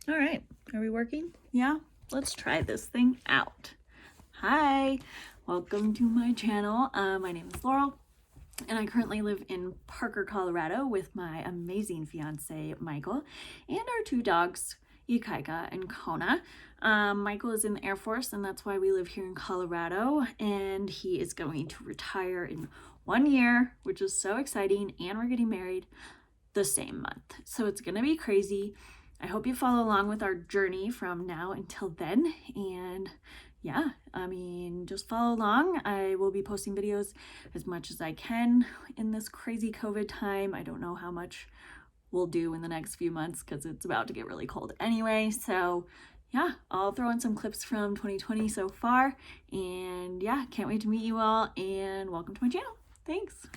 All right, are we working? Yeah, let's try this thing out. Hi, welcome to my channel. My name is Laurel, and I currently live in Parker, Colorado with my amazing fiance, Michael, and our two dogs, Ikaika and Kona. Michael is in the Air Force, and that's why we live here in Colorado, and he is going to retire in 1 year, which is so exciting, and we're getting married the same month. So it's gonna be crazy. I hope you follow along with our journey from now until then. And yeah, just follow along. I will be posting videos as much as I can in this crazy COVID time. I don't know how much we'll do in the next few months because it's about to get really cold anyway. So yeah, I'll throw in some clips from 2020 so far. And yeah, can't wait to meet you all, and welcome to my channel. Thanks.